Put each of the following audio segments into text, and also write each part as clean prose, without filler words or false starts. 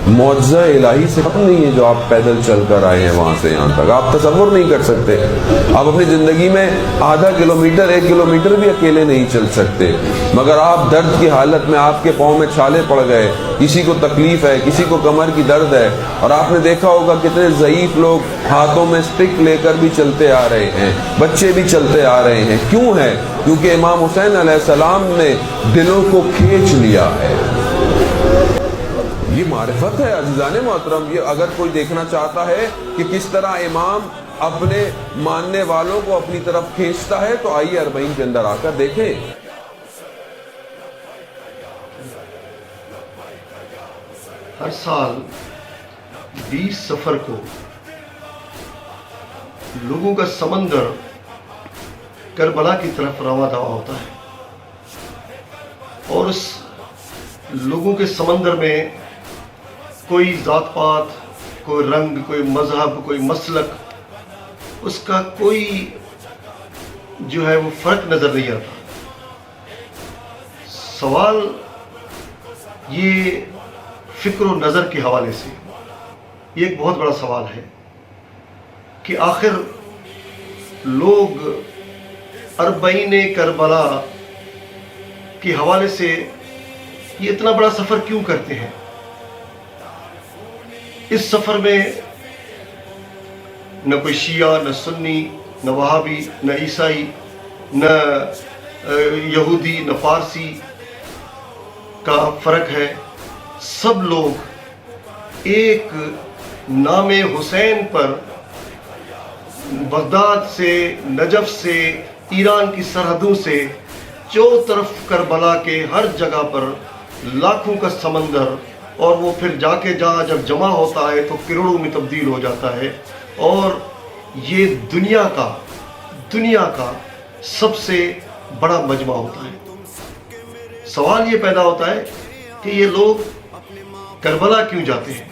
معجزہ الہی سے کم نہیں ہے جو آپ پیدل چل کر آئے ہیں وہاں سے یہاں تک. آپ تصور نہیں کر سکتے. آپ اپنی زندگی میں آدھا کلومیٹر 1 کلومیٹر بھی اکیلے نہیں چل سکتے, مگر آپ درد کی حالت میں آپ کے پاؤں میں چھالے پڑ گئے, کسی کو تکلیف ہے, کسی کو کمر کی درد ہے, اور آپ نے دیکھا ہوگا کتنے ضعیف لوگ ہاتھوں میں سٹک لے کر بھی چلتے آ رہے ہیں, بچے بھی چلتے آ رہے ہیں. کیوں ہے؟ کیونکہ امام حسین علیہ السلام نے دلوں کو کھینچ لیا ہے. یہ معرفت ہے عزیزان محترم. یہ اگر کوئی دیکھنا چاہتا ہے کہ کس طرح امام اپنے ماننے والوں کو اپنی طرف کھینچتا ہے تو آئیے 40 کے اندر آ کر دیکھیں. ہر سال 20 سفر کو لوگوں کا سمندر کربلا کی طرف رواں دوا ہوتا ہے, اور اس لوگوں کے سمندر میں کوئی ذات پات, کوئی رنگ, کوئی مذہب, کوئی مسلک, اس کا کوئی جو ہے وہ فرق نظر نہیں آتا. سوال یہ فکر و نظر کے حوالے سے یہ ایک بہت بڑا سوال ہے کہ آخر لوگ 40 کربلا کے حوالے سے یہ اتنا بڑا سفر کیوں کرتے ہیں. اس سفر میں نہ کوئی شیعہ, نہ سنی, نہ وہابی, نہ عیسائی, نہ یہودی, نہ پارسی کا فرق ہے. سب لوگ ایک نام حسین پر بغداد سے, نجف سے, ایران کی سرحدوں سے چاروں طرف کربلا کے ہر جگہ پر لاکھوں کا سمندر, اور وہ پھر جا کے جب جمع ہوتا ہے تو کروڑوں میں تبدیل ہو جاتا ہے. اور یہ دنیا کا سب سے بڑا مجمع ہوتا ہے. سوال یہ پیدا ہوتا ہے کہ یہ لوگ کربلا کیوں جاتے ہیں؟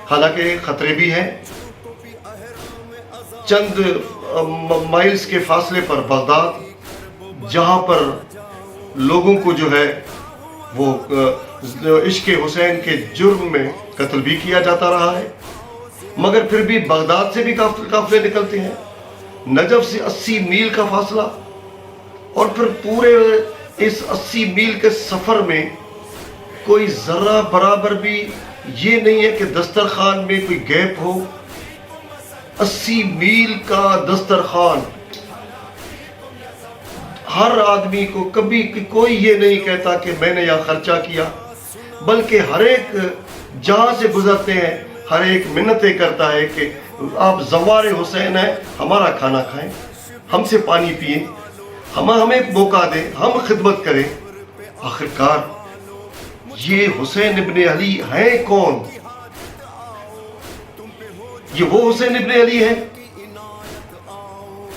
حالانکہ خطرے بھی ہیں. چند مائلز کے فاصلے پر بغداد, جہاں پر لوگوں کو جو ہے وہ عشق حسین کے جرم میں قتل بھی کیا جاتا رہا ہے, مگر پھر بھی بغداد سے بھی قافلے نکلتے ہیں. نجف سے 80 میل کا فاصلہ, اور پھر پورے اس 80 میل کے سفر میں کوئی ذرہ برابر بھی یہ نہیں ہے کہ دسترخوان میں کوئی گیپ ہو. 80 میل کا دسترخوان, ہر آدمی کو کبھی کوئی یہ نہیں کہتا کہ میں نے یہاں خرچہ کیا, بلکہ ہر ایک جہاں سے گزرتے ہیں ہر ایک منتیں کرتا ہے کہ آپ زوار حسین ہیں, ہمارا کھانا کھائیں, ہم سے پانی پئیں, ہمیں موقع دیں, ہم خدمت کریں. آخرکار یہ حسین ابن علی ہیں کون؟ یہ وہ حسین ابن علی ہے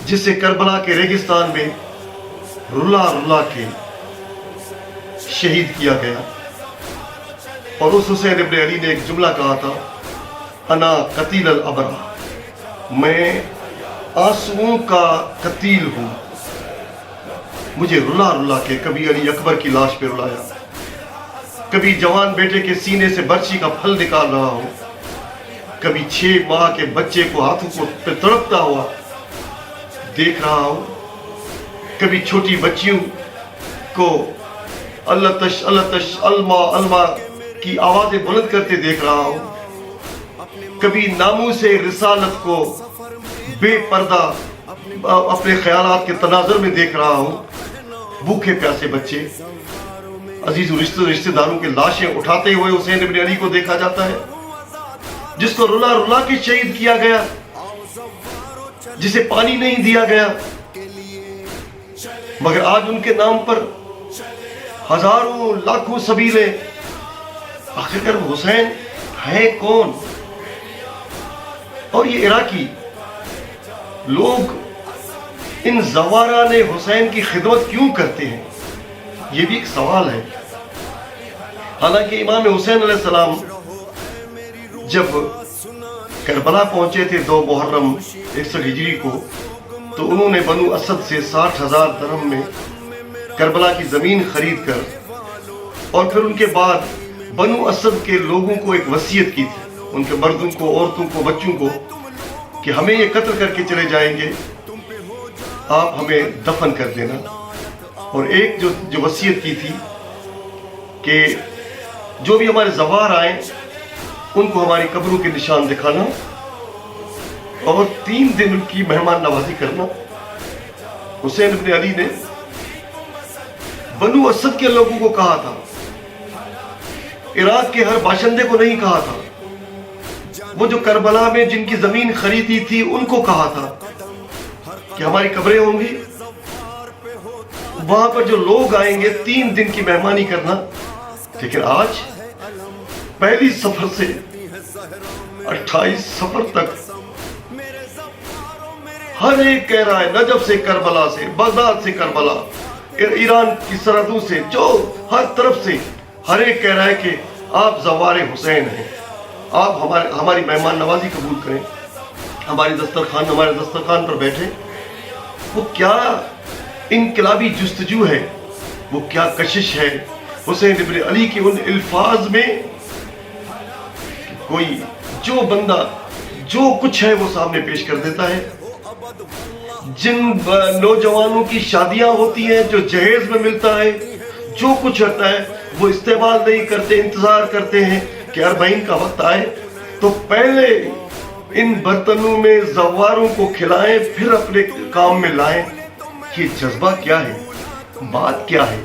جسے کربلا کے ریگستان میں رلا کے شہید کیا گیا. اور اس حسین ابن علی نے ایک جملہ کہا تھا, انا قتیل الابرار, میں آنسوؤں کا قتیل ہوں. مجھے رلا کے کبھی علی اکبر کی لاش پہ رلایا, کبھی جوان بیٹے کے سینے سے برچی کا پھل نکال رہا ہوں, کبھی 6 ماہ کے بچے کو ہاتھوں پہ تڑپتا ہوا دیکھ رہا ہوں, کبھی چھوٹی بچیوں کو اللہ تش اللہ تش الما الما کی آوازیں بلند کرتے دیکھ رہا ہوں, کبھی ناموس رسالت کو بے پردہ اپنے خیالات کے تناظر میں دیکھ رہا ہوں. بھوکے پیاسے بچے, عزیز و رشتہ داروں کے لاشیں اٹھاتے ہوئے حسین ابن علی کو دیکھا جاتا ہے, جس کو رلا کے شہید کیا گیا, جسے پانی نہیں دیا گیا, مگر آج ان کے نام پر ہزاروں لاکھوں سبیلیں. آخرکار حسین ہے کون؟ اور یہ عراقی لوگ ان زواران حسین کی خدمت کیوں کرتے ہیں؟ یہ بھی ایک سوال ہے. حالانکہ امام حسین علیہ السلام جب کربلا پہنچے تھے 2 محرم 61 ہجری کو, تو انہوں نے بنو اسد سے 60,000 درہم میں کربلا کی زمین خرید کر, اور پھر ان کے بعد बनु असद के लोगों को एक वसीयत की थी, उनके मर्दों को, औरतों को, बच्चों को, कि हमें ये कत्ल करके चले जाएंगे, आप हमें दफन कर देना। और एक जो वसीयत की थी कि जो भी हमारे ज़वार आए उनको हमारी कब्रों के निशान दिखाना और 3 दिन उनकी मेहमान नवाजी करना। हुसैन इब्न अली ने बनु असद के लोगों को कहा था, इराक के हर बाशिंदे को नहीं कहा था, वो जो करबला में जिनकी जमीन खरीदी थी उनको कहा था कि हमारी कब्रें होंगी, वहां पर जो लोग आएंगे 3 दिन की मेहमानी करना। लेकिन आज पहली सफर से 28 सफर तक हर एक कह रहा है, नजफ से करबला से, बगदाद से करबला, ईरान की सरहदों से, जो हर तरफ से हर एक कह रहा है कि आप ज़वारे हुसैन हैं, आप हमारी मेहमान नवाजी कबूल करें, हमारे दस्तरखान पर बैठे। वो क्या इनकलाबी जुस्तजू है, वो क्या कशिश है हुसैन इब्न अली के उन अल्फाज में। कोई जो बंदा जो कुछ है वो सामने पेश कर देता है। जिन नौजवानों की शादियां होती हैं, जो जहेज में मिलता है, जो कुछ होता है, वो इस्तेमाल नहीं करते, इंतजार करते हैं कि 40 का वक्त आए तो पहले इन बर्तनों में ज़वारों को खिलाएं, फिर अपने काम में लाएं। ये जज्बा क्या है, बात क्या है,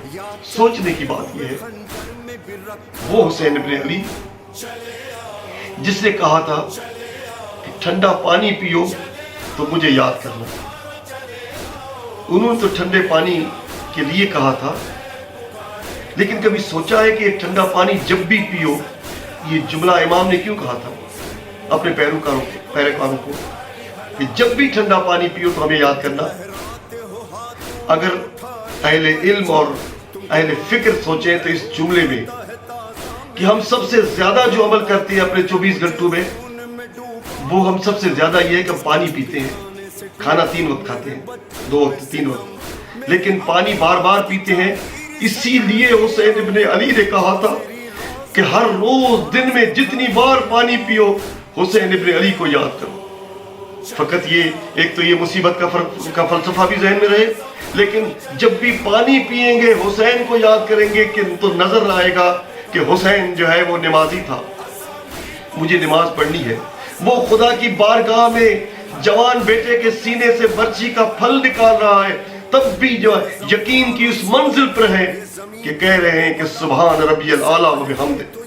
सोचने की बात यह है। वो हुसैन इब्न अली जिसने कहा था कि ठंडा पानी पियो तो मुझे याद करना। उन्होंने तो ठंडे पानी के लिए कहा था, लेकिन कभी सोचा है कि ठंडा पानी जब भी पियो, ये जुमला इमाम ने क्यों कहा था अपने पैरोकारों को कि जब भी ठंडा पानी पियो तो हमें याद करना। अगर अहले इल्म और अहले फिक्र सोचें तो इस जुमले में कि हम सबसे ज्यादा जो अमल करते हैं अपने 24 घंटों में, वो हम सबसे ज्यादा ये है कि हम पानी पीते हैं। खाना 3 वक्त खाते हैं, 2 वक्त 3 वक्त, लेकिन पानी बार बार पीते हैं। इसीलिए हुसैन इब्न अली ने कहा था कि हर रोज दिन में जितनी बार पानी पियो, हुसैन इब्न अली को याद करो। फकत ये एक तो ये मुसीबत का फलसफा भी जहन में रहे, लेकिन जब भी पानी पिएंगे हुसैन को याद करेंगे कि तो नजर आएगा कि हुसैन जो है वो नमाजी था, मुझे नमाज पढ़नी है। वो खुदा की बारगाह में जवान बेटे के सीने से बर्छी का फल निकाल रहा है, तब भी जो है यकीन की उस मंजिल पर है कि कह रहे हैं कि सुभान रब्बियल आला व बिहम्दिही।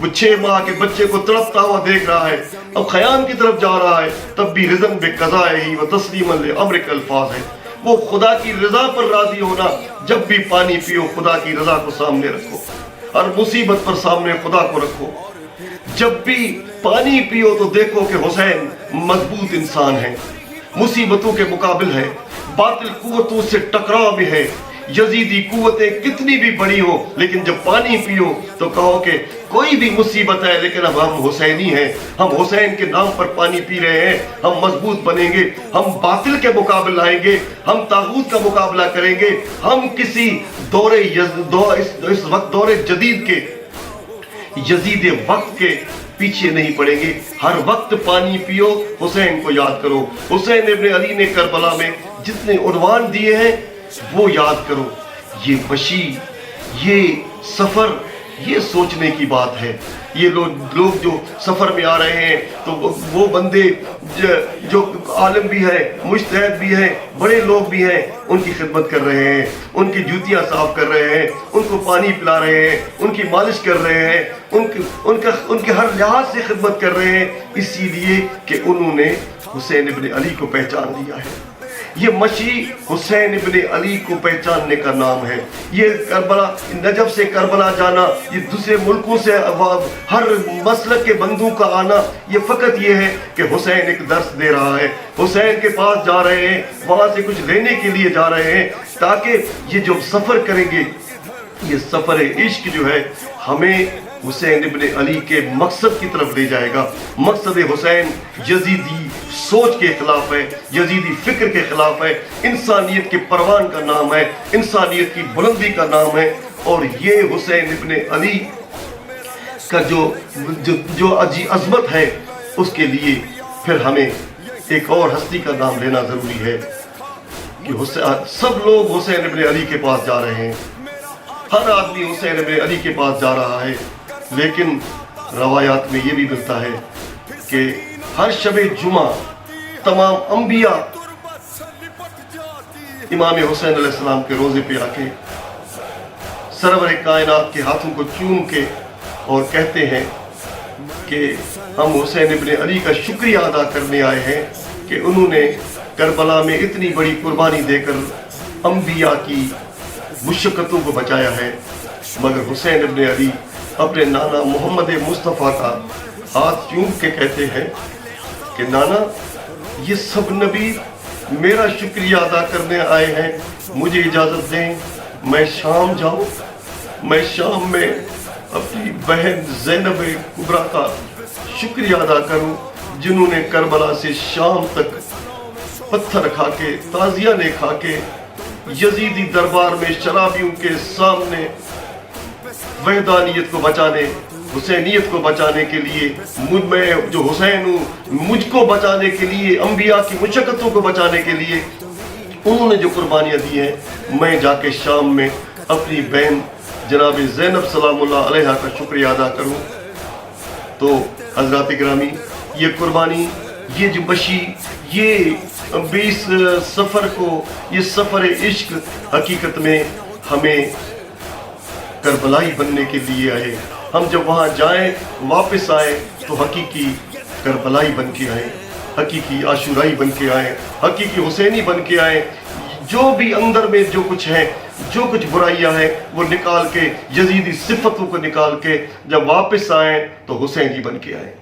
वो 6 माह के बच्चे को तड़पता हुआ देख रहा है, अब ख़याम की तरफ जा रहा है, तब भी रिज़न बिक़ज़ाइही व तस्लीमन लिअम्रिही के अल्फाज है। वो खुदा की रजा पर राजी होना। जब भी पानी पियो खुदा की रजा को सामने रखो, और मुसीबत पर सामने खुदा को रखो। जब भी पानी पियो तो देखो कि हुसैन मजबूत इंसान है, मुसीबतों के मुकाबिल है, बातिल कुव्वतों से टकराव में है। यजीदी कुव्वतें कितनी भी बड़ी हो, लेकिन जब पानी पियो तो कहो कि कोई भी मुसीबत है, लेकिन अब हम हुसैनी हैं, हम हुसैन के नाम पर पानी पी रहे हैं, हम मजबूत बनेंगे, हम बातिल के मुकाबले आएंगे, हम तागूत का मुकाबला करेंगे, हम किसी इस वक्त दौरे जदीद के यजीद वक्त के पीछे नहीं पड़ेंगे। हर वक्त पानी पियो, हुसैन को याद करो। हुसैन इब्न अली ने करबला में जितने उन्वान दिए हैं वो याद करो। ये मशी, ये सफर, ये सोचने की बात है। ये लोग जो सफर में आ रहे हैं तो वो बंदे जो आलिम भी है, मुज्तहिद भी है, बड़े लोग भी हैं, उनकी खिदमत कर रहे हैं, उनकी जूतियां साफ कर रहे हैं, उनको पानी पिला रहे हैं, उनकी मालिश कर रहे हैं, उनके हर लिहाज से खिदमत कर रहे हैं, इसीलिए कि उन्होंने हुसैन इब्न अली को पहचान लिया है। ये मशी हुसैन इब्न अली को पहचानने का नाम है। ये करबला, नजफ से करबला जाना, ये दूसरे मुल्कों से हर मसलक के बंदों का आना, ये फकत ये है कि हुसैन एक दर्स दे रहा है, हुसैन के पास जा रहे हैं, वहाँ से कुछ लेने के लिए जा रहे हैं, ताकि ये जो सफ़र करेंगे, ये सफ़र इश्क जो है हमें हुसैन इब्न अली के मकसद की तरफ ले जाएगा। मकसद हुसैन यजीदी सोच के खिलाफ है, यजीदी फिक्र के खिलाफ है, इंसानियत के परवान का नाम है, इंसानियत की बुलंदी का नाम है। और ये हुसैन इब्न अली का जो अजमत है, उसके लिए फिर हमें एक और हस्ती का नाम लेना जरूरी है कि सब लोग हुसैन इब्न अली के पास जा रहे हैं, हर आदमी हुसैन इब्न अली के पास जा रहा है, लेकिन रवायात में ये भी मिलता है कि हर शबे जुमा तमाम अंबिया इमाम हुसैन अलैहिस्सलाम के रोजे पे आके सरवर कायनात के हाथों को चूम के और कहते हैं कि हम हुसैन इब्न अली का शुक्रिया अदा करने आए हैं कि उन्होंने करबला में इतनी बड़ी कुर्बानी देकर अंबिया की मुशक्कतों को बचाया है। मगर हुसैन इब्न अली अपने नाना मोहम्मद मुस्तफ़ा का हाथ चूम के कहते हैं कि नाना, ये सब नबी मेरा शुक्रिया अदा करने आए हैं, मुझे इजाज़त दें मैं शाम जाऊं, मैं शाम में अपनी बहन ज़ैनब कुबरा का शुक्रिया अदा करूं, जिन्होंने करबला से शाम तक पत्थर खा के, ताज़ियाने खा के, यजीदी दरबार में शराबियों के सामने वहदानियत को बचाने, हुसैनियत को बचाने के लिए, मैं जो हुसैन हूँ मुझको बचाने के लिए, अंबिया की मुशक्कतों को बचाने के लिए उन्होंने जो कुर्बानियाँ दी हैं, मैं जाके शाम में अपनी बहन जनाब ज़ैनब सलामुल्लाह अलैहा का शुक्रिया अदा करूँ। तो हज़रात गिरामी, ये कुर्बानी, ये जो बशी, ये 20 सफ़र को, ये सफ़र इश्क हकीकत में हमें करबलाई बनने के लिए आए। हम जब वहाँ जाएं, वापस आए तो हकीकी करबलाई बन के आए, हकीकी आशुराई बन के आए, हकीकी हुसैनी बन के आए। जो भी अंदर में जो कुछ है, जो कुछ बुराइयां हैं, वो निकाल के, यजीदी सिफतों को निकाल के जब वापस आए तो हुसैनी बन के आए।